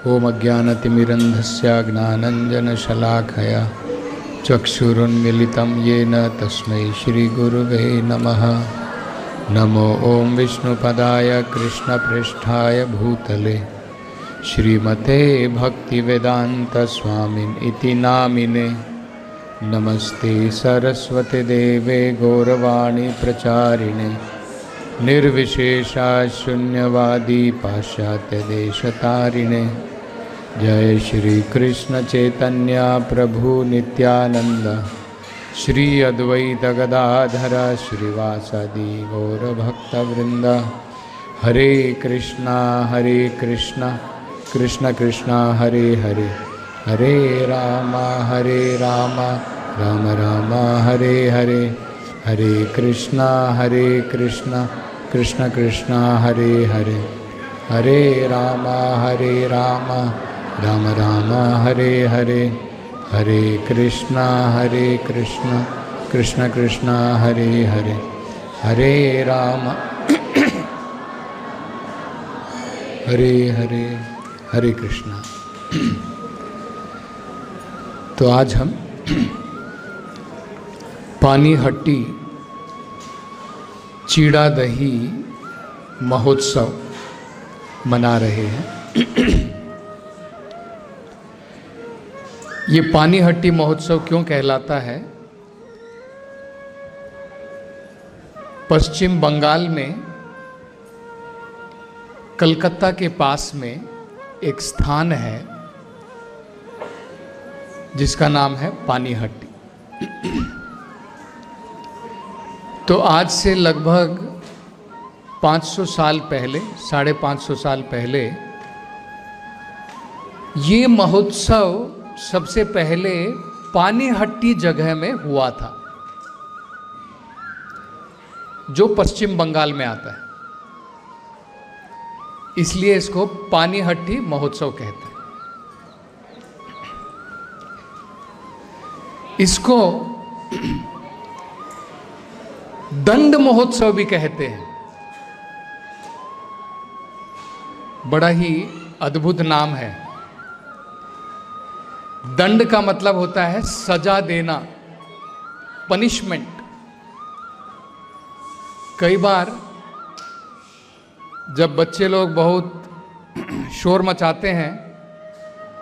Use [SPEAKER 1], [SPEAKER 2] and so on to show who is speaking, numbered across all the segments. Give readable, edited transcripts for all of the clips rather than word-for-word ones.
[SPEAKER 1] ओम अज्ञानतिमिरन्धस्य ज्ञानञ्जनशलाखया चक्षुरुन्मीलितं येन तस्मै श्रीगुरुवे नमः। नमो ओं विष्णुपदाय कृष्णपृष्ठाय भूतले श्रीमते भक्तिवेदान्तस्वामिन् इति नामिने। नमस्ते सरस्वती देवे गौरवाणी प्रचारिणे निर्विशेषा शून्यवादी पाश्चात्य देशतारिणे। जय श्री कृष्ण चैतन्य प्रभु नित्यानंद श्री अद्वैत गदाधर श्रीवासादि गौरभक्तवृंद। हरे कृष्णा कृष्ण कृष्णा हरे हरे, हरे राम राम राम हरे हरे। हरे कृष्णा कृष्ण कृष्णा हरे हरे, हरे राम राम हरे हरे। हरे कृष्णा कृष्ण कृष्णा हरे हरे, हरे राम हरे हरे। हरे कृष्णा। तो आज हम पानीहट्टी चीड़ा दही महोत्सव मना रहे हैं। ये पानीहट्टी महोत्सव क्यों कहलाता है? पश्चिम बंगाल में कलकत्ता के पास में एक स्थान है जिसका नाम है पानीहट्टी। तो आज से लगभग 500 साल पहले, 550 साल पहले ये महोत्सव सबसे पहले पानीहट्टी जगह में हुआ था, जो पश्चिम बंगाल में आता है। इसलिए इसको पानीहट्टी महोत्सव कहते हैं। इसको दंड महोत्सव भी कहते हैं। बड़ा ही अद्भुत नाम है। दंड का मतलब होता है सजा देना, पनिशमेंट। कई बार जब बच्चे लोग बहुत शोर मचाते हैं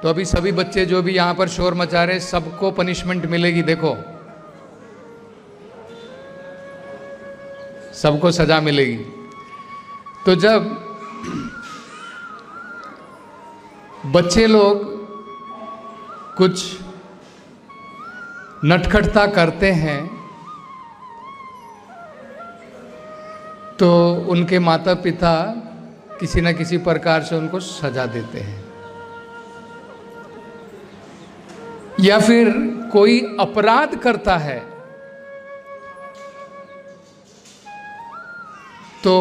[SPEAKER 1] तो अभी सभी बच्चे जो भी यहाँ पर शोर मचा रहे सबको पनिशमेंट मिलेगी। देखो, सबको सजा मिलेगी। तो जब बच्चे लोग कुछ नटखटता करते हैं तो उनके माता पिता किसी न किसी प्रकार से उनको सजा देते हैं। या फिर कोई अपराध करता है तो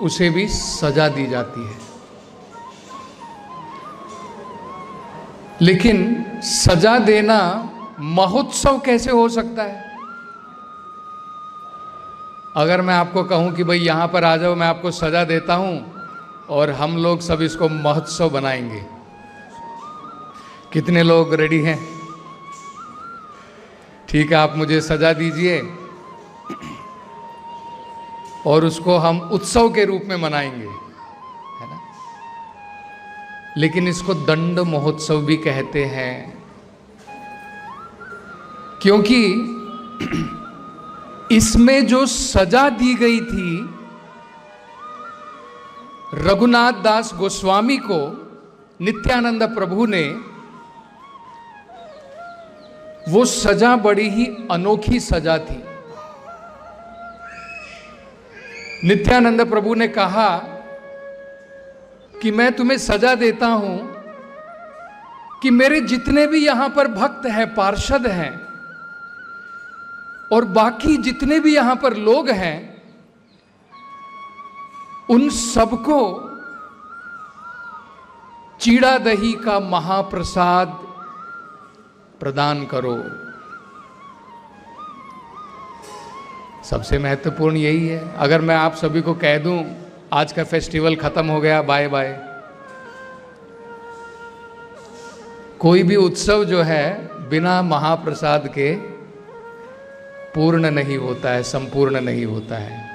[SPEAKER 1] उसे भी सजा दी जाती है। लेकिन सजा देना महोत्सव कैसे हो सकता है? अगर मैं आपको कहूं कि भाई यहां पर आ जाओ, मैं आपको सजा देता हूं और हम लोग सब इसको महोत्सव बनाएंगे, कितने लोग रेडी हैं? ठीक है, आप मुझे सजा दीजिए और उसको हम उत्सव के रूप में मनाएंगे, है ना? लेकिन इसको दंड महोत्सव भी कहते हैं, क्योंकि इसमें जो सजा दी गई थी रघुनाथ दास गोस्वामी को नित्यानंद प्रभु ने, वो सजा बड़ी ही अनोखी सजा थी। नित्यानंद प्रभु ने कहा कि मैं तुम्हें सजा देता हूं कि मेरे जितने भी यहां पर भक्त हैं, पार्षद हैं और बाकी जितने भी यहां पर लोग हैं, उन सबको चीड़ा दही का महाप्रसाद प्रदान करो। सबसे महत्वपूर्ण यही है। अगर मैं आप सभी को कह दूं आज का फेस्टिवल खत्म हो गया, बाय बाय, कोई भी उत्सव जो है बिना महाप्रसाद के पूर्ण नहीं होता है, संपूर्ण नहीं होता है।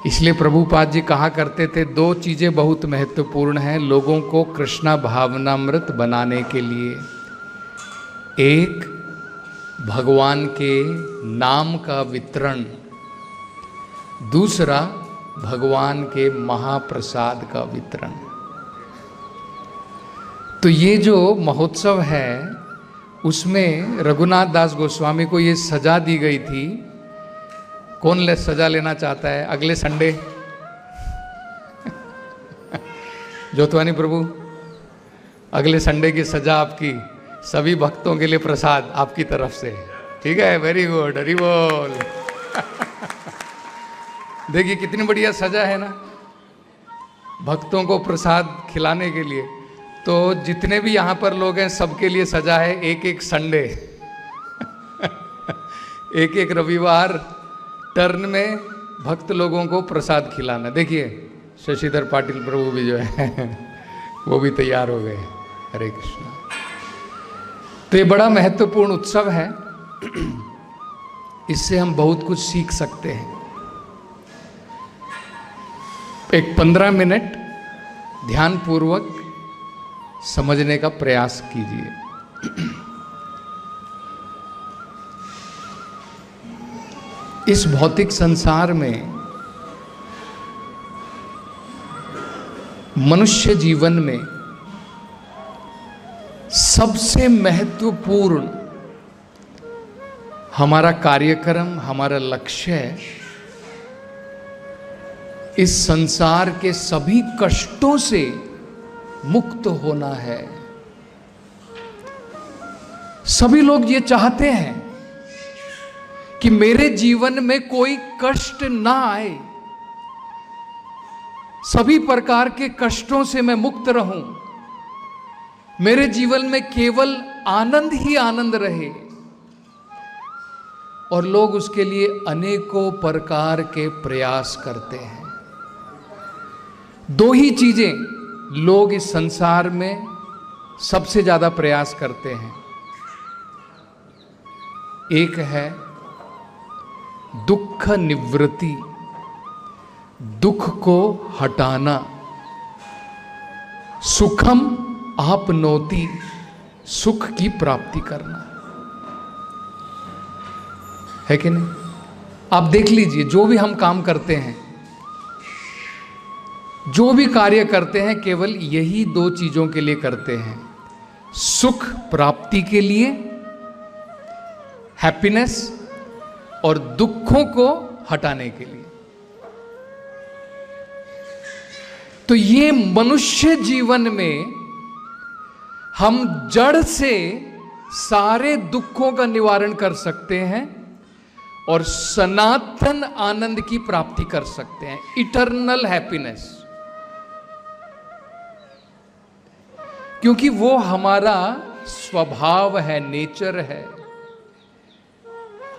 [SPEAKER 1] इसलिए प्रभुपाद जी कहा करते थे, दो चीजें बहुत महत्वपूर्ण हैं लोगों को कृष्णा भावनामृत बनाने के लिए। एक, भगवान के नाम का वितरण, दूसरा भगवान के महाप्रसाद का वितरण। तो ये जो महोत्सव है उसमें रघुनाथ दास गोस्वामी को ये सजा दी गई थी। कौन सजा लेना चाहता है अगले संडे? ज्योतवानी प्रभु, अगले संडे की सजा आपकी, सभी भक्तों के लिए प्रसाद आपकी तरफ से। ठीक है, वेरी गुड, हरि बोल। देखिए कितनी बढ़िया सजा है ना, भक्तों को प्रसाद खिलाने के लिए। तो जितने भी यहाँ पर लोग हैं सबके लिए सजा है, एक एक संडे एक एक रविवार टर्न में भक्त लोगों को प्रसाद खिलाना। देखिए शशिधर पाटिल प्रभु भी जो है वो भी तैयार हो गए। हरे कृष्णा। तो ये बड़ा महत्वपूर्ण उत्सव है, इससे हम बहुत कुछ सीख सकते हैं। एक 15 मिनट ध्यानपूर्वक समझने का प्रयास कीजिए। इस भौतिक संसार में मनुष्य जीवन में सबसे महत्वपूर्ण हमारा कार्यक्रम, हमारा लक्ष्य इस संसार के सभी कष्टों से मुक्त होना है। सभी लोग ये चाहते हैं कि मेरे जीवन में कोई कष्ट ना आए, सभी प्रकार के कष्टों से मैं मुक्त रहूं, मेरे जीवन में केवल आनंद ही आनंद रहे। और लोग उसके लिए अनेकों प्रकार के प्रयास करते हैं। दो ही चीजें लोग इस संसार में सबसे ज्यादा प्रयास करते हैं। एक है दुख निवृत्ति, दुख को हटाना, सुखम आपनोति, सुख की प्राप्ति करना, है कि नहीं? आप देख लीजिए, जो भी हम काम करते हैं, जो भी कार्य करते हैं, केवल यही दो चीजों के लिए करते हैं, सुख प्राप्ति के लिए, हैप्पीनेस, और दुखों को हटाने के लिए। तो ये मनुष्य जीवन में हम जड़ से सारे दुखों का निवारण कर सकते हैं और सनातन आनंद की प्राप्ति कर सकते हैं, इटर्नल हैप्पीनेस। क्योंकि वो हमारा स्वभाव है, नेचर है।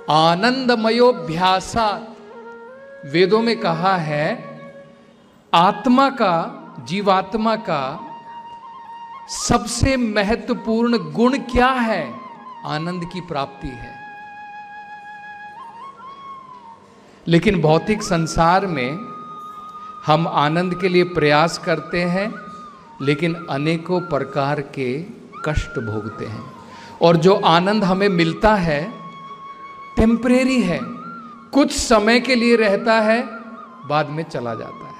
[SPEAKER 1] आनंदमयोभ्यासात्, वेदों में कहा है, आत्मा का, जीवात्मा का सबसे महत्वपूर्ण गुण क्या है? आनंद की प्राप्ति है। लेकिन भौतिक संसार में हम आनंद के लिए प्रयास करते हैं, लेकिन अनेकों प्रकार के कष्ट भोगते हैं। और जो आनंद हमें मिलता है टेम्परेरी है, कुछ समय के लिए रहता है, बाद में चला जाता है।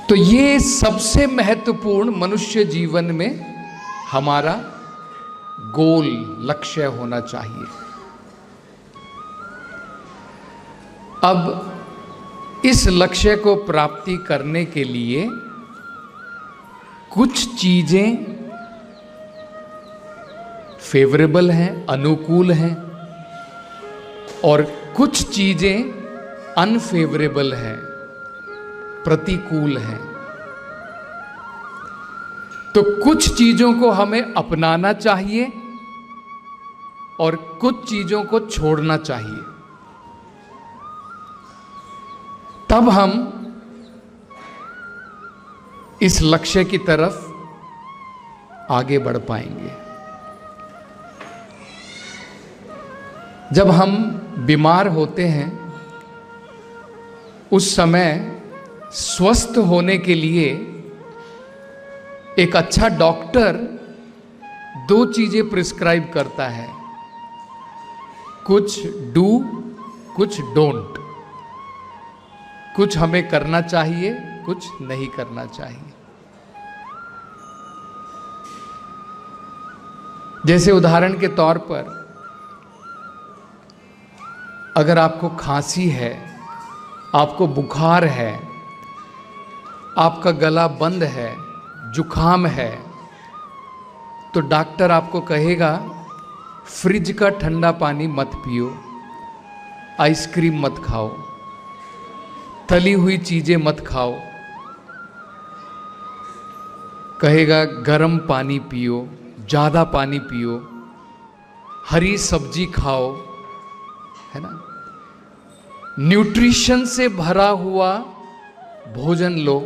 [SPEAKER 1] तो ये सबसे महत्वपूर्ण मनुष्य जीवन में हमारा गोल, लक्ष्य होना चाहिए। अब इस लक्ष्य को प्राप्ति करने के लिए कुछ चीजें फेवरेबल हैं, अनुकूल हैं, और कुछ चीजें अनफेवरेबल हैं, प्रतिकूल हैं। तो कुछ चीजों को हमें अपनाना चाहिए और कुछ चीजों को छोड़ना चाहिए, तब हम इस लक्ष्य की तरफ आगे बढ़ पाएंगे। जब हम बीमार होते हैं उस समय स्वस्थ होने के लिए एक अच्छा डॉक्टर 2 चीजें प्रिस्क्राइब करता है, कुछ डू कुछ डोंट। कुछ हमें करना चाहिए, कुछ नहीं करना चाहिए। जैसे उदाहरण के तौर पर अगर आपको खांसी है, आपको बुखार है, आपका गला बंद है, जुखाम है, तो डॉक्टर आपको कहेगा फ्रिज का ठंडा पानी मत पियो, आइसक्रीम मत खाओ, तली हुई चीजें मत खाओ। कहेगा गर्म पानी पियो, ज्यादा पानी पियो, हरी सब्जी खाओ, है ना, न्यूट्रिशन से भरा हुआ भोजन लो,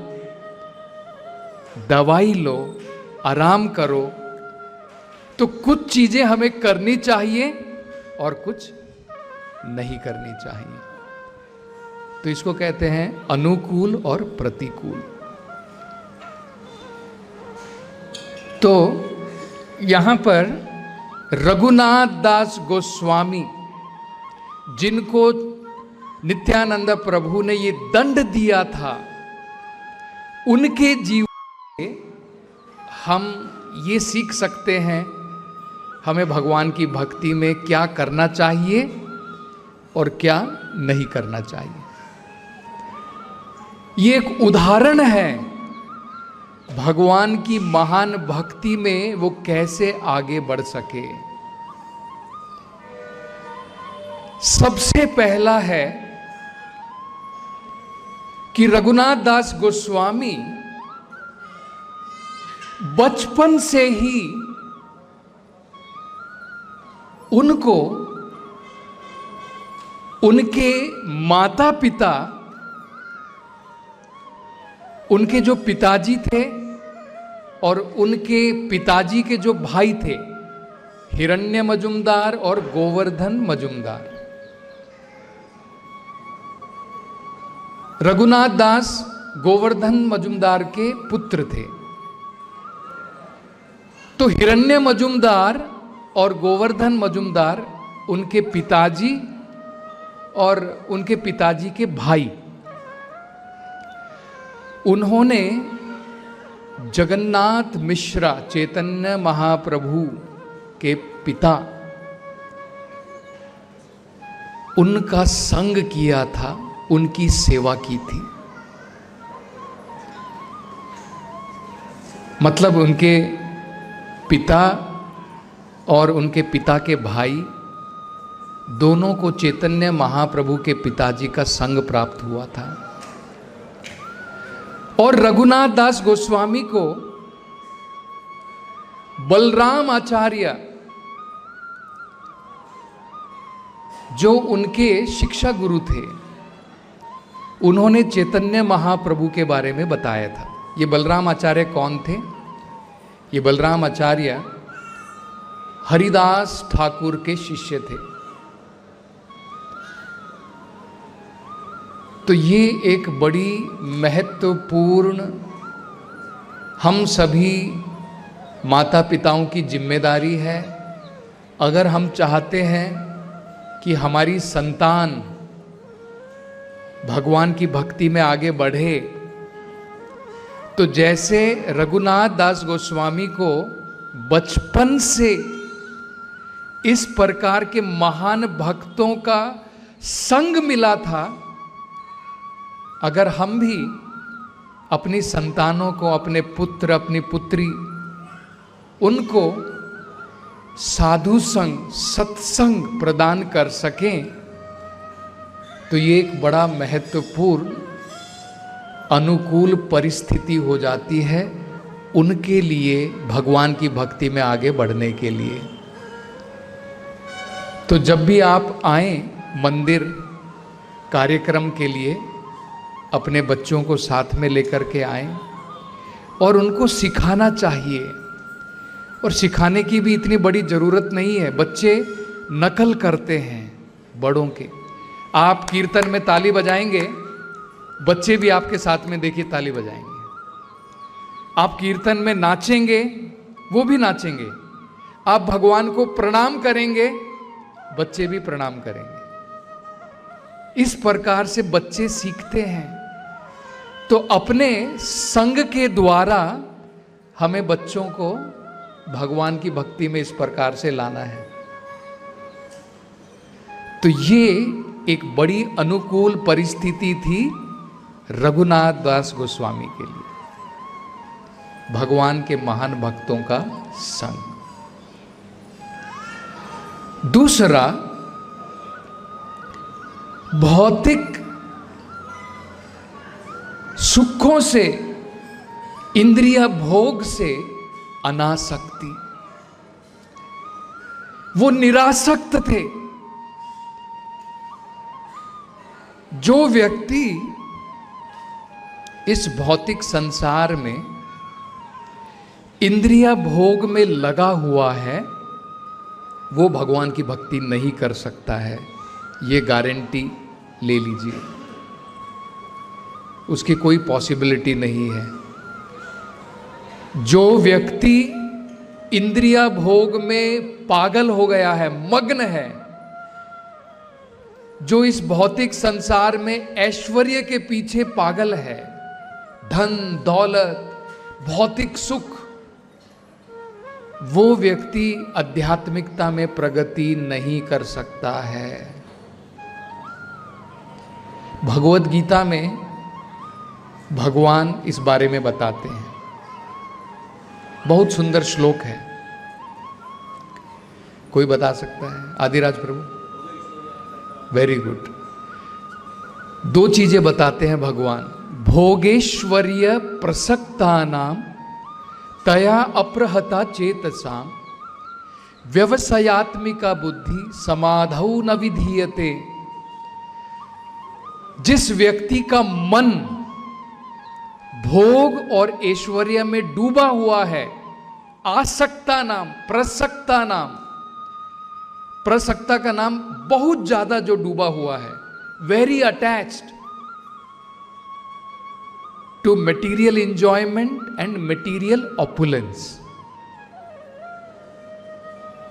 [SPEAKER 1] दवाई लो, आराम करो। तो कुछ चीजें हमें करनी चाहिए और कुछ नहीं करनी चाहिए। तो इसको कहते हैं अनुकूल और प्रतिकूल। तो यहां पर रघुनाथ दास गोस्वामी, जिनको नित्यानंद प्रभु ने ये दंड दिया था, उनके जीवन से हम ये सीख सकते हैं हमें भगवान की भक्ति में क्या करना चाहिए और क्या नहीं करना चाहिए। ये एक उदाहरण है भगवान की महान भक्ति में वो कैसे आगे बढ़ सके। सबसे पहला है कि रघुनाथ दास गोस्वामी बचपन से ही उनको उनके माता पिता, उनके जो पिताजी थे और उनके पिताजी के जो भाई थे, हिरण्य मजुमदार और गोवर्धन मजुमदार, रघुनाथ दास गोवर्धन मजुमदार के पुत्र थे। तो हिरण्य मजुमदार और गोवर्धन मजुमदार उनके पिताजी और उनके पिताजी के भाई, उन्होंने जगन्नाथ मिश्रा चैतन्य महाप्रभु के पिता, उनका संग किया था, उनकी सेवा की थी। मतलब उनके पिता और उनके पिता के भाई दोनों को चैतन्य महाप्रभु के पिताजी का संग प्राप्त हुआ था। और रघुनाथ दास गोस्वामी को बलराम आचार्य, जो उनके शिक्षा गुरु थे, उन्होंने चैतन्य महाप्रभु के बारे में बताया था। ये बलराम आचार्य कौन थे? ये बलराम आचार्य हरिदास ठाकुर के शिष्य थे। तो ये एक बड़ी महत्वपूर्ण हम सभी माता पिताओं की जिम्मेदारी है। अगर हम चाहते हैं कि हमारी संतान भगवान की भक्ति में आगे बढ़े, तो जैसे रघुनाथ दास गोस्वामी को बचपन से इस प्रकार के महान भक्तों का संग मिला था, अगर हम भी अपनी संतानों को, अपने पुत्र अपनी पुत्री, उनको साधु संग, सत्संग प्रदान कर सकें, तो ये एक बड़ा महत्वपूर्ण अनुकूल परिस्थिति हो जाती है उनके लिए भगवान की भक्ति में आगे बढ़ने के लिए। तो जब भी आप आए मंदिर कार्यक्रम के लिए, अपने बच्चों को साथ में लेकर के आएं और उनको सिखाना चाहिए। और सिखाने की भी इतनी बड़ी ज़रूरत नहीं है, बच्चे नकल करते हैं बड़ों के। आप कीर्तन में ताली बजाएंगे, बच्चे भी आपके साथ में देखिए ताली बजाएंगे। आप कीर्तन में नाचेंगे, वो भी नाचेंगे। आप भगवान को प्रणाम करेंगे, बच्चे भी प्रणाम करेंगे। इस प्रकार से बच्चे सीखते हैं। तो अपने संग के द्वारा हमें बच्चों को भगवान की भक्ति में इस प्रकार से लाना है। तो ये एक बड़ी अनुकूल परिस्थिति थी रघुनाथ दास गोस्वामी के लिए, भगवान के महान भक्तों का संग। दूसरा, भौतिक सुखों से, इंद्रिय भोग से अनासक्ति। वो निरासक्त थे। जो व्यक्ति इस भौतिक संसार में इंद्रिय भोग में लगा हुआ है, वो भगवान की भक्ति नहीं कर सकता है। ये गारंटी ले लीजिए, उसकी कोई पॉसिबिलिटी नहीं है। जो व्यक्ति इंद्रिय भोग में पागल हो गया है, मग्न है, जो इस भौतिक संसार में ऐश्वर्य के पीछे पागल है, धन दौलत भौतिक सुख, वो व्यक्ति आध्यात्मिकता में प्रगति नहीं कर सकता है। भगवद गीता में भगवान इस बारे में बताते हैं। बहुत सुंदर श्लोक है, कोई बता सकता है? आदिराज प्रभु, वेरी गुड। दो चीजें बताते हैं भगवान। भोगेश्वर्य प्रसक्तानाम तया अप्रहता चेतसाम व्यवसायात्मिका बुद्धि समाधौ न विधीयते। जिस व्यक्ति का मन भोग और ऐश्वर्य में डूबा हुआ है, आसक्ता नाम, प्रसक्ता नाम, प्रसक्ता का नाम बहुत ज्यादा जो डूबा हुआ है, very attached to material enjoyment and material opulence.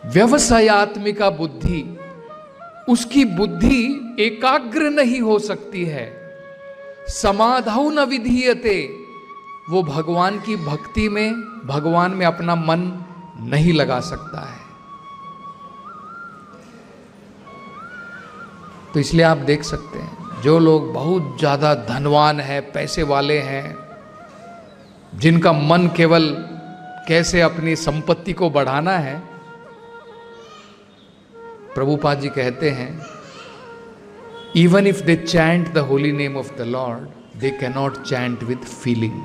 [SPEAKER 1] व्यवसायात्मिका बुद्धि, उसकी बुद्धि एकाग्र नहीं हो सकती है। समाधौ न विधीयते, वो भगवान की भक्ति में, भगवान में अपना मन नहीं लगा सकता है। तो इसलिए आप देख सकते हैं, जो लोग बहुत ज्यादा धनवान हैं, पैसे वाले हैं, जिनका मन केवल कैसे अपनी संपत्ति को बढ़ाना है, प्रभुपाद जी कहते हैं, even if they chant the holy name of the Lord, they cannot chant with feeling.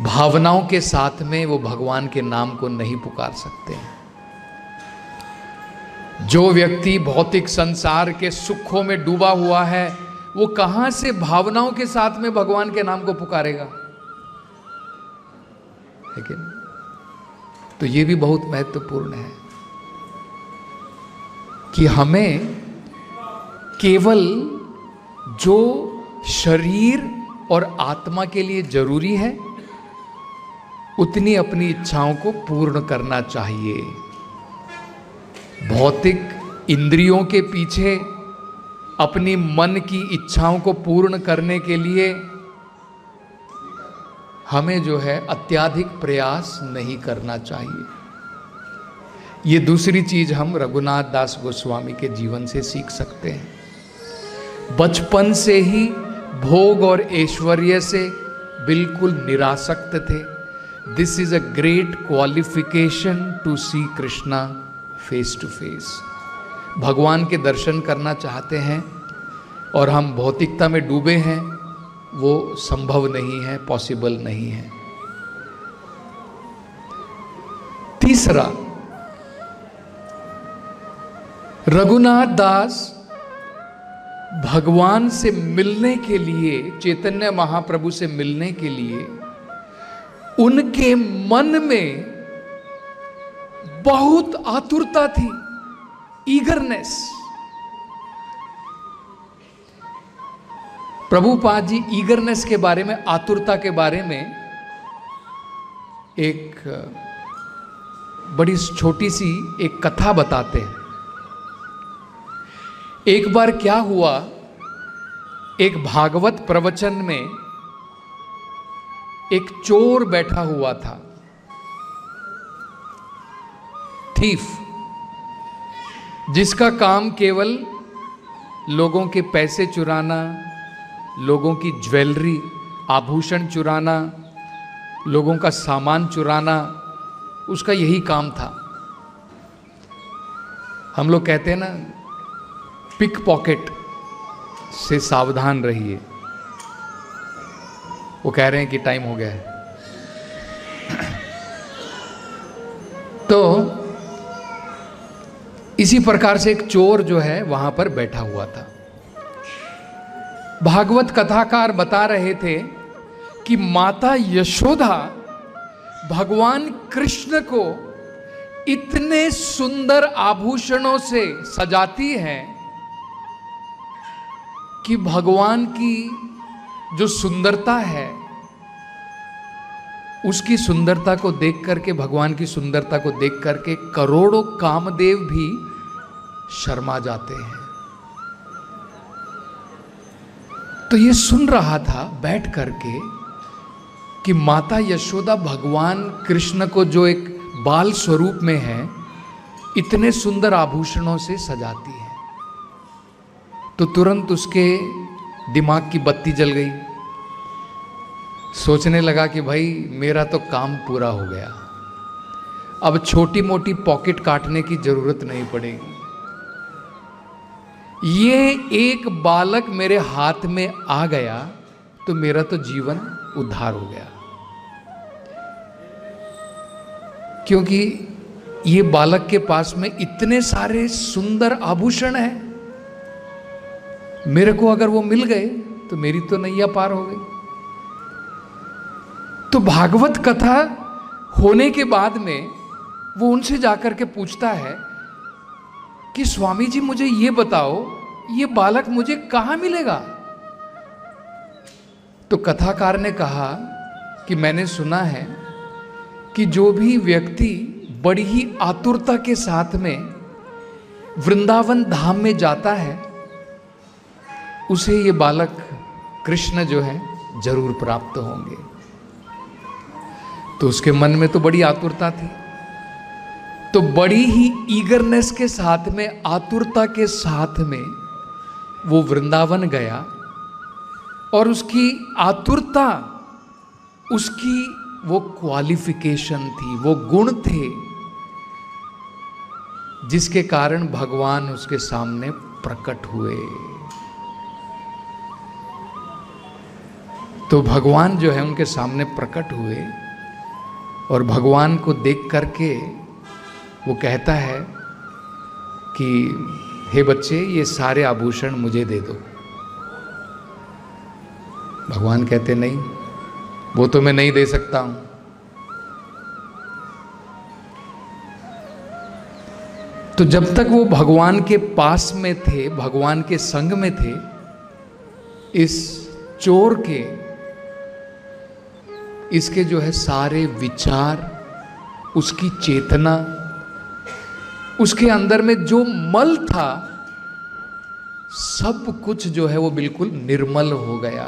[SPEAKER 1] भावनाओं के साथ में वो भगवान के नाम को नहीं पुकार सकते हैं। जो व्यक्ति भौतिक संसार के सुखों में डूबा हुआ है, वो कहां से भावनाओं के साथ में भगवान के नाम को पुकारेगा? लेकिन तो ये भी बहुत महत्वपूर्ण है कि हमें केवल जो शरीर और आत्मा के लिए जरूरी है, उतनी अपनी इच्छाओं को पूर्ण करना चाहिए। भौतिक इंद्रियों के पीछे अपनी मन की इच्छाओं को पूर्ण करने के लिए हमें जो है अत्याधिक प्रयास नहीं करना चाहिए। ये दूसरी चीज हम रघुनाथ दास गोस्वामी के जीवन से सीख सकते हैं। बचपन से ही भोग और ऐश्वर्य से बिल्कुल निरासक्त थे। This is a great qualification to see Krishna face to face. भगवान के दर्शन करना चाहते हैं और हम भौतिकता में डूबे हैं, वो संभव नहीं है, पॉसिबल नहीं है। तीसरा, रघुनाथ दास भगवान से मिलने के लिए, चैतन्य महाप्रभु से मिलने के लिए उनके मन में बहुत आतुरता थी, ईगरनेस। प्रभुपाद जी ईगरनेस के बारे में, आतुरता के बारे में एक बड़ी छोटी सी एक कथा बताते हैं। एक बार क्या हुआ, एक भागवत प्रवचन में एक चोर बैठा हुआ था, थीफ, जिसका काम केवल लोगों के पैसे चुराना, लोगों की ज्वेलरी, आभूषण चुराना, लोगों का सामान चुराना, उसका यही काम था। हम लोग कहते हैं ना, पिक पॉकेट से सावधान रहिए। वो कह रहे हैं कि टाइम हो गया है। तो इसी प्रकार से एक चोर जो है वहां पर बैठा हुआ था। भागवत कथाकार बता रहे थे कि माता यशोदा भगवान कृष्ण को इतने सुंदर आभूषणों से सजाती है कि भगवान की जो सुंदरता है, उसकी सुंदरता को देख करके, भगवान की सुंदरता को देख करके करोड़ों कामदेव भी शर्मा जाते हैं। तो ये सुन रहा था बैठ करके कि माता यशोदा भगवान कृष्ण को, जो एक बाल स्वरूप में है, इतने सुंदर आभूषणों से सजाती है। तो तुरंत उसके दिमाग की बत्ती जल गई। सोचने लगा कि भाई मेरा तो काम पूरा हो गया, अब छोटी मोटी पॉकेट काटने की जरूरत नहीं पड़ेगी। ये एक बालक मेरे हाथ में आ गया तो मेरा तो जीवन उद्धार हो गया, क्योंकि ये बालक के पास में इतने सारे सुंदर आभूषण हैं। मेरे को अगर वो मिल गए तो मेरी तो नैया पार हो गई। तो भागवत कथा होने के बाद में वो उनसे जाकर के पूछता है कि स्वामी जी मुझे ये बताओ, ये बालक मुझे कहां मिलेगा? तो कथाकार ने कहा कि मैंने सुना है कि जो भी व्यक्ति बड़ी ही आतुरता के साथ में वृंदावन धाम में जाता है, उसे ये बालक कृष्ण जो है जरूर प्राप्त होंगे। तो उसके मन में तो बड़ी आतुरता थी, तो बड़ी ही ईगरनेस के साथ में, आतुरता के साथ में वो वृंदावन गया। और उसकी आतुरता, उसकी वो क्वालिफिकेशन थी, वो गुण थे जिसके कारण भगवान उसके सामने प्रकट हुए। तो भगवान जो है उनके सामने प्रकट हुए और भगवान को देख करके वो कहता है कि हे बच्चे, ये सारे आभूषण मुझे दे दो। भगवान कहते नहीं, वो तो मैं नहीं दे सकता हूं। तो जब तक वो भगवान के पास में थे, भगवान के संग में थे, इस चोर के, इसके जो है सारे विचार, उसकी चेतना, उसके अंदर में जो मल था, सब कुछ जो है वो बिल्कुल निर्मल हो गया।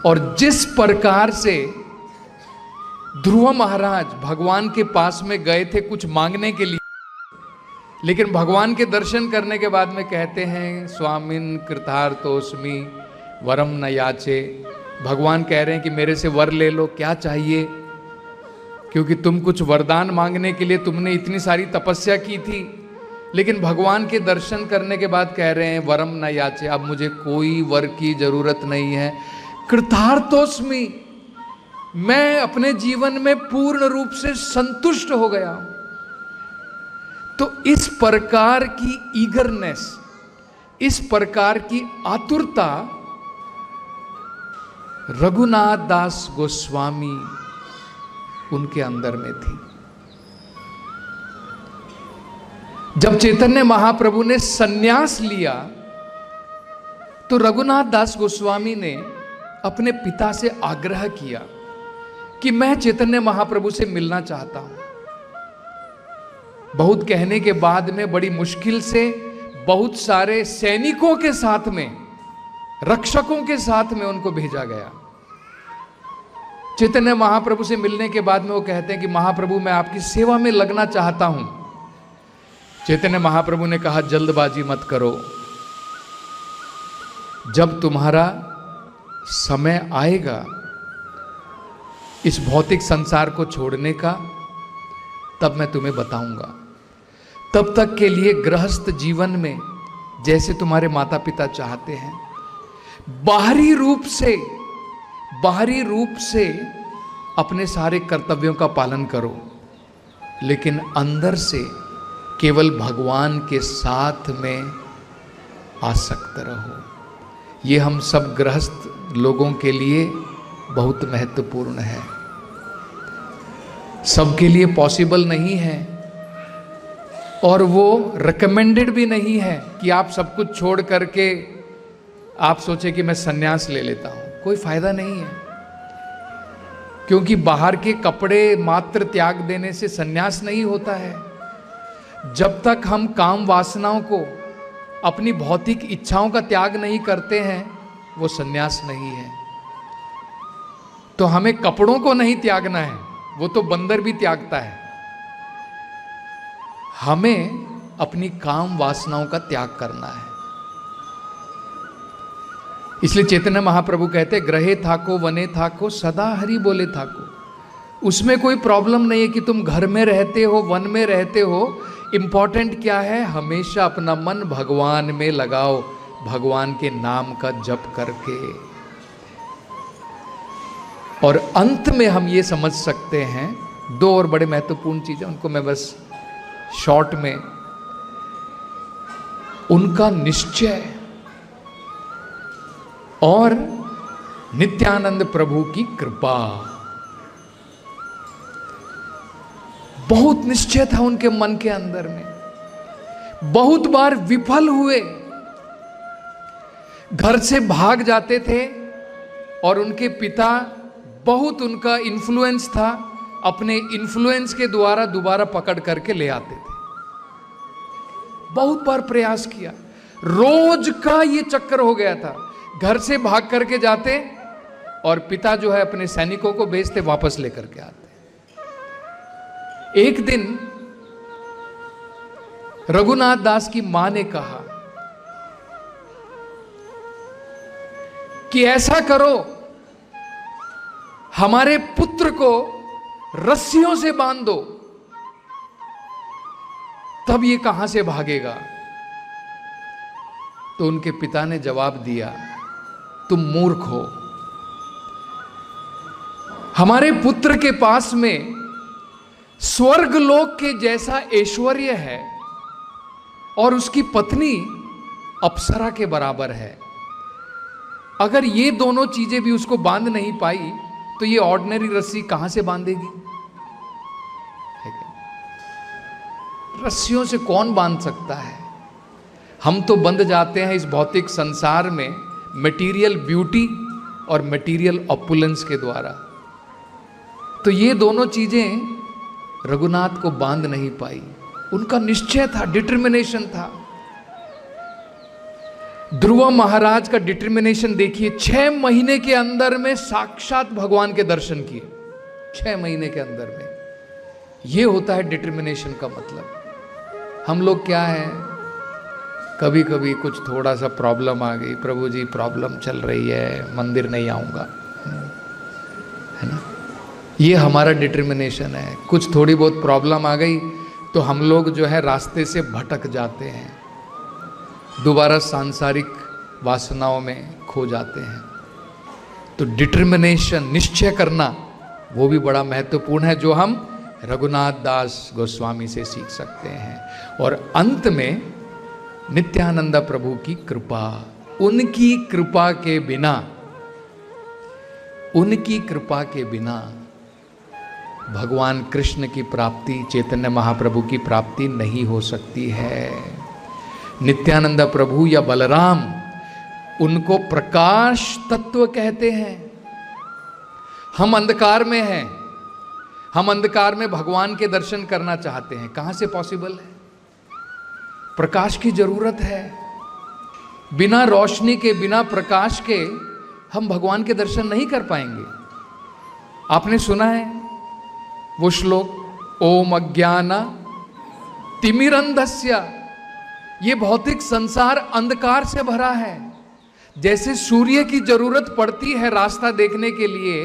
[SPEAKER 1] और जिस प्रकार से ध्रुव महाराज भगवान के पास में गए थे कुछ मांगने के लिए, लेकिन भगवान के दर्शन करने के बाद में कहते हैं, स्वामिन कृतार्थोस्मि वरम न याचे। भगवान कह रहे हैं कि मेरे से वर ले लो, क्या चाहिए, क्योंकि तुम कुछ वरदान मांगने के लिए तुमने इतनी सारी तपस्या की थी। लेकिन भगवान के दर्शन करने के बाद कह रहे हैं वरम न याचे, अब मुझे कोई वर की जरूरत नहीं है। कृतार्थोस्मि, मैं अपने जीवन में पूर्ण रूप से संतुष्ट हो गया हूं। तो इस प्रकार की ईगरनेस, इस प्रकार की आतुरता रघुनाथ दास गोस्वामी उनके अंदर में थी। जब चैतन्य महाप्रभु ने सन्यास लिया तो रघुनाथ दास गोस्वामी ने अपने पिता से आग्रह किया कि मैं चैतन्य महाप्रभु से मिलना चाहता हूं। बहुत कहने के बाद में बड़ी मुश्किल से बहुत सारे सैनिकों के साथ में, रक्षकों के साथ में उनको भेजा गया। चैतन्य महाप्रभु से मिलने के बाद में वो कहते हैं कि महाप्रभु मैं आपकी सेवा में लगना चाहता हूं। चैतन्य महाप्रभु ने कहा जल्दबाजी मत करो, जब तुम्हारा समय आएगा इस भौतिक संसार को छोड़ने का तब मैं तुम्हें बताऊंगा। तब तक के लिए गृहस्थ जीवन में जैसे तुम्हारे माता पिता चाहते हैं, बाहरी रूप से अपने सारे कर्तव्यों का पालन करो, लेकिन अंदर से केवल भगवान के साथ में आसक्त रहो। ये हम सब गृहस्थ लोगों के लिए बहुत महत्वपूर्ण है। सबके लिए पॉसिबल नहीं है और वो रिकमेंडेड भी नहीं है कि आप सब कुछ छोड़ करके आप सोचे कि मैं सन्यास ले लेता हूं। कोई फायदा नहीं है, क्योंकि बाहर के कपड़े मात्र त्याग देने से सन्यास नहीं होता है। जब तक हम काम वासनाओं को, अपनी भौतिक इच्छाओं का त्याग नहीं करते हैं, वो सन्यास नहीं है। तो हमें कपड़ों को नहीं त्यागना है, वो तो बंदर भी त्यागता है। हमें अपनी काम वासनाओं का त्याग करना है। इसलिए चैतन्य महाप्रभु कहते ग्रहे थाको वने थाको सदा हरि बोले थाको। उसमें कोई प्रॉब्लम नहीं है कि तुम घर में रहते हो, वन में रहते हो। इंपॉर्टेंट क्या है, हमेशा अपना मन भगवान में लगाओ, भगवान के नाम का जप करके। और अंत में हम ये समझ सकते हैं, दो और बड़े महत्वपूर्ण चीजें, उनको मैं बस शॉर्ट में, उनका निश्चय और नित्यानंद प्रभु की कृपा। बहुत निश्चय था उनके मन के अंदर में। बहुत बार विफल हुए, घर से भाग जाते थे और उनके पिता, बहुत उनका इन्फ्लुएंस था, अपने इन्फ्लुएंस के द्वारा दोबारा पकड़ करके ले आते थे। बहुत बार प्रयास किया, रोज का ये चक्कर हो गया था। घर से भाग करके जाते और पिता जो है अपने सैनिकों को भेजते, वापस लेकर के आते। एक दिन रघुनाथ दास की मां ने कहा कि ऐसा करो, हमारे पुत्र को रस्सियों से बांध दो, तब ये कहां से भागेगा। तो उनके पिता ने जवाब दिया, तुम मूर्ख हो। हमारे पुत्र के पास में स्वर्ग लोक के जैसा ऐश्वर्य है और उसकी पत्नी अप्सरा के बराबर है। अगर ये दोनों चीजें भी उसको बांध नहीं पाई तो ये ऑर्डिनरी रस्सी कहां से बांधेगी। रस्सियों से कौन बांध सकता है। हम तो बंध जाते हैं इस भौतिक संसार में मटेरियल ब्यूटी और मटेरियल ऑपुलेंस के द्वारा। तो ये दोनों चीजें रघुनाथ को बांध नहीं पाई। उनका निश्चय था, डिटर्मिनेशन था। ध्रुव महाराज का डिटर्मिनेशन देखिए, 6 महीने के अंदर में साक्षात भगवान के दर्शन किए। 6 महीने के अंदर में। ये होता है डिटर्मिनेशन का मतलब। हम लोग क्या है, कभी कभी कुछ थोड़ा सा प्रॉब्लम आ गई, प्रभु जी प्रॉब्लम चल रही है, मंदिर नहीं आऊंगा, है ना। ये हमारा डिटर्मिनेशन है। कुछ थोड़ी बहुत प्रॉब्लम आ गई तो हम लोग जो है रास्ते से भटक जाते हैं, दोबारा सांसारिक वासनाओं में खो जाते हैं। तो डिटर्मिनेशन, निश्चय करना, वो भी बड़ा महत्वपूर्ण है, जो हम रघुनाथ दास गोस्वामी से सीख सकते हैं। और अंत में नित्यानंद प्रभु की कृपा, उनकी कृपा के बिना, उनकी कृपा के बिना भगवान कृष्ण की प्राप्ति, चैतन्य महाप्रभु की प्राप्ति नहीं हो सकती है। नित्यानंद प्रभु या बलराम, उनको प्रकाश तत्व कहते हैं। हम अंधकार में हैं, हम अंधकार में भगवान के दर्शन करना चाहते हैं, कहां से पॉसिबल है? प्रकाश की जरूरत है। बिना रोशनी के, बिना प्रकाश के हम भगवान के दर्शन नहीं कर पाएंगे। आपने सुना है वो श्लोक, ओम अज्ञान तिमिरंधस्य, ये भौतिक संसार अंधकार से भरा है। जैसे सूर्य की जरूरत पड़ती है रास्ता देखने के लिए,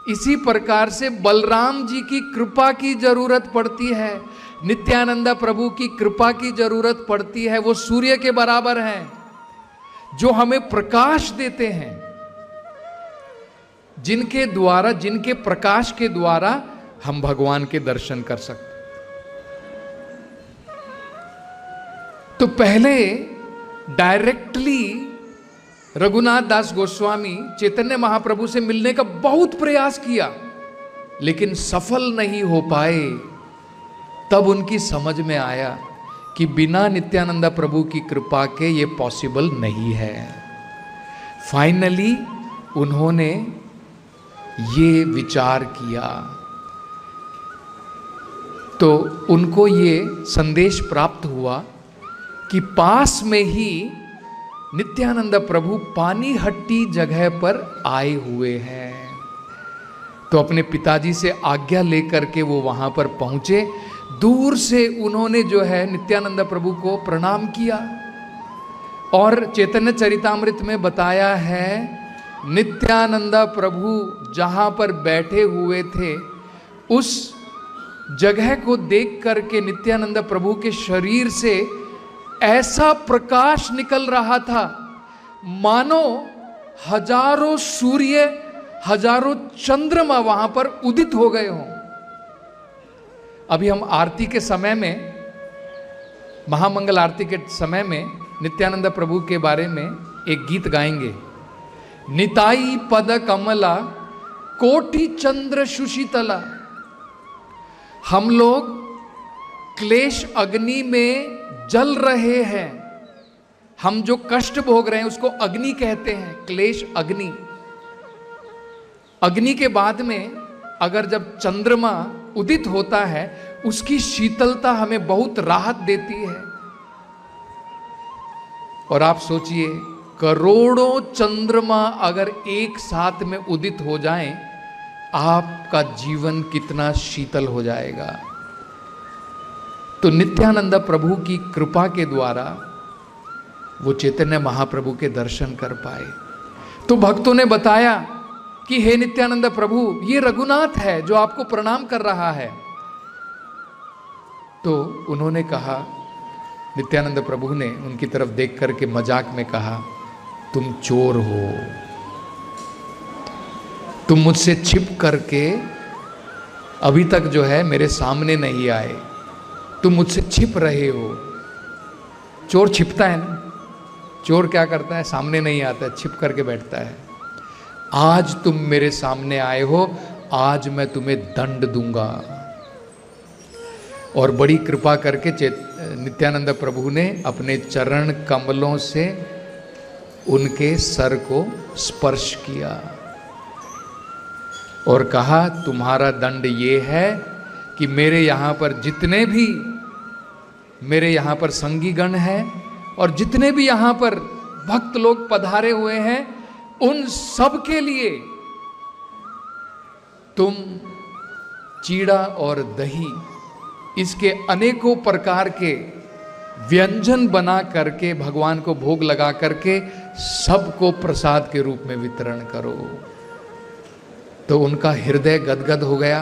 [SPEAKER 1] इसी प्रकार से बलराम जी की कृपा की जरूरत पड़ती है, नित्यानंद प्रभु की कृपा की जरूरत पड़ती है। वो सूर्य के बराबर हैं, जो हमें प्रकाश देते हैं, जिनके द्वारा, जिनके प्रकाश के द्वारा हम भगवान के दर्शन कर सकते। तो पहले डायरेक्टली रघुनाथ दास गोस्वामी चैतन्य महाप्रभु से मिलने का बहुत प्रयास किया, लेकिन सफल नहीं हो पाए। तब उनकी समझ में आया कि बिना नित्यानंद प्रभु की कृपा के ये पॉसिबल नहीं है। फाइनली उन्होंने ये विचार किया, तो उनको ये संदेश प्राप्त हुआ कि पास में ही नित्यानंद प्रभु पानीहट्टी जगह पर आए हुए हैं। तो अपने पिताजी से आज्ञा लेकर के वो वहां पर पहुंचे। दूर से उन्होंने जो है नित्यानंद प्रभु को प्रणाम किया, और चैतन्य चरितामृत में बताया है, नित्यानंद प्रभु जहां पर बैठे हुए थे उस जगह को देख करके नित्यानंद प्रभु के शरीर से ऐसा प्रकाश निकल रहा था, मानो हजारों सूर्य, हजारों चंद्रमा वहां पर उदित हो गए हों। अभी हम आरती के समय में, महामंगल आरती के समय में नित्यानंद प्रभु के बारे में एक गीत गाएंगे, निताई पद कमला कोटि चंद्र सुशीतला। हम लोग क्लेश अग्नि में जल रहे हैं, हम जो कष्ट भोग रहे हैं उसको अग्नि कहते हैं, क्लेश अग्नि। अग्नि के बाद में अगर जब चंद्रमा उदित होता है, उसकी शीतलता हमें बहुत राहत देती है। और आप सोचिए, करोड़ों चंद्रमा अगर एक साथ में उदित हो जाएं, आपका जीवन कितना शीतल हो जाएगा। तो नित्यानंद प्रभु की कृपा के द्वारा वो चैतन्य महाप्रभु के दर्शन कर पाए। तो भक्तों ने बताया कि हे नित्यानंद प्रभु, ये रघुनाथ है जो आपको प्रणाम कर रहा है। तो उन्होंने कहा, नित्यानंद प्रभु ने उनकी तरफ देख करके मजाक में कहा, तुम चोर हो, तुम मुझसे छिप करके अभी तक जो है मेरे सामने नहीं आए, तुम मुझसे छिप रहे हो। चोर छिपता है ना, चोर क्या करता है, सामने नहीं आता है, छिप करके बैठता है। आज तुम मेरे सामने आए हो, आज मैं तुम्हें दंड दूंगा। और बड़ी कृपा करके नित्यानंद प्रभु ने अपने चरण कमलों से उनके सर को स्पर्श किया और कहा, तुम्हारा दंड ये है कि मेरे यहाँ पर जितने भी मेरे यहाँ पर संगीगण हैं और जितने भी यहाँ पर भक्त लोग पधारे हुए हैं, उन सब के लिए तुम चीड़ा और दही, इसके अनेकों प्रकार के व्यंजन बना करके भगवान को भोग लगा करके सबको प्रसाद के रूप में वितरण करो। तो उनका हृदय गदगद हो गया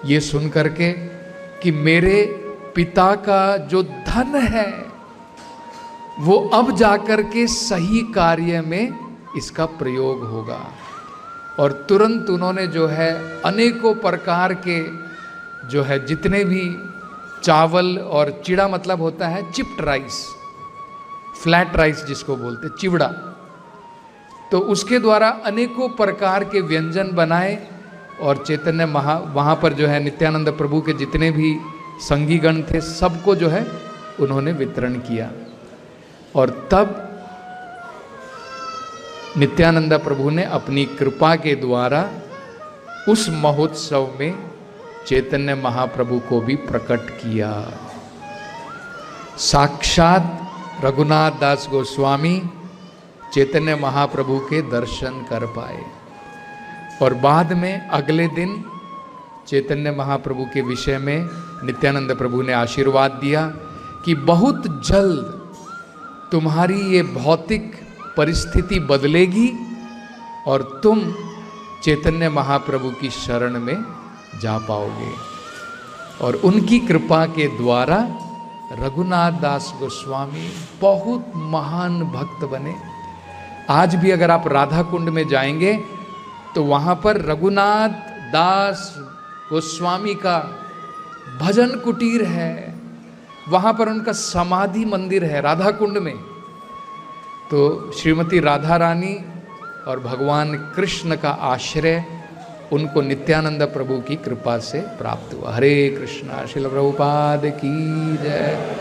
[SPEAKER 1] ये सुन करके कि मेरे पिता का जो धन है वो अब जाकर के सही कार्य में इसका प्रयोग होगा। और तुरंत उन्होंने जो है अनेकों प्रकार के जो है जितने भी चावल, और चिड़ा मतलब होता है चिप्ड राइस, फ्लैट राइस जिसको बोलते, चिवड़ा, तो उसके द्वारा अनेकों प्रकार के व्यंजन बनाए और चैतन्य वहाँ पर जो है नित्यानंद प्रभु के जितने भी संगीगण थे सबको जो है उन्होंने वितरण किया। और तब नित्यानंद प्रभु ने अपनी कृपा के द्वारा उस महोत्सव में चैतन्य महाप्रभु को भी प्रकट किया। साक्षात रघुनाथ दास गोस्वामी चैतन्य महाप्रभु के दर्शन कर पाए। और बाद में अगले दिन चैतन्य महाप्रभु के विषय में नित्यानंद प्रभु ने आशीर्वाद दिया कि बहुत जल्द तुम्हारी ये भौतिक परिस्थिति बदलेगी और तुम चैतन्य महाप्रभु की शरण में जा पाओगे। और उनकी कृपा के द्वारा रघुनाथ दास गोस्वामी बहुत महान भक्त बने। आज भी अगर आप राधा कुंड में जाएंगे तो वहाँ पर रघुनाथ दास गोस्वामी का भजन कुटीर है, वहाँ पर उनका समाधि मंदिर है राधा कुंड में। तो श्रीमती राधा रानी और भगवान कृष्ण का आश्रय उनको नित्यानंद प्रभु की कृपा से प्राप्त हुआ। हरे कृष्णा। श्रील प्रभुपाद की जय।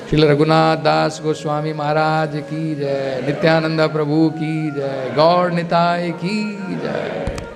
[SPEAKER 1] श्रील रघुनाथ दास गोस्वामी महाराज की जय। नित्यानंद प्रभु की जय। गौर निताय की जय।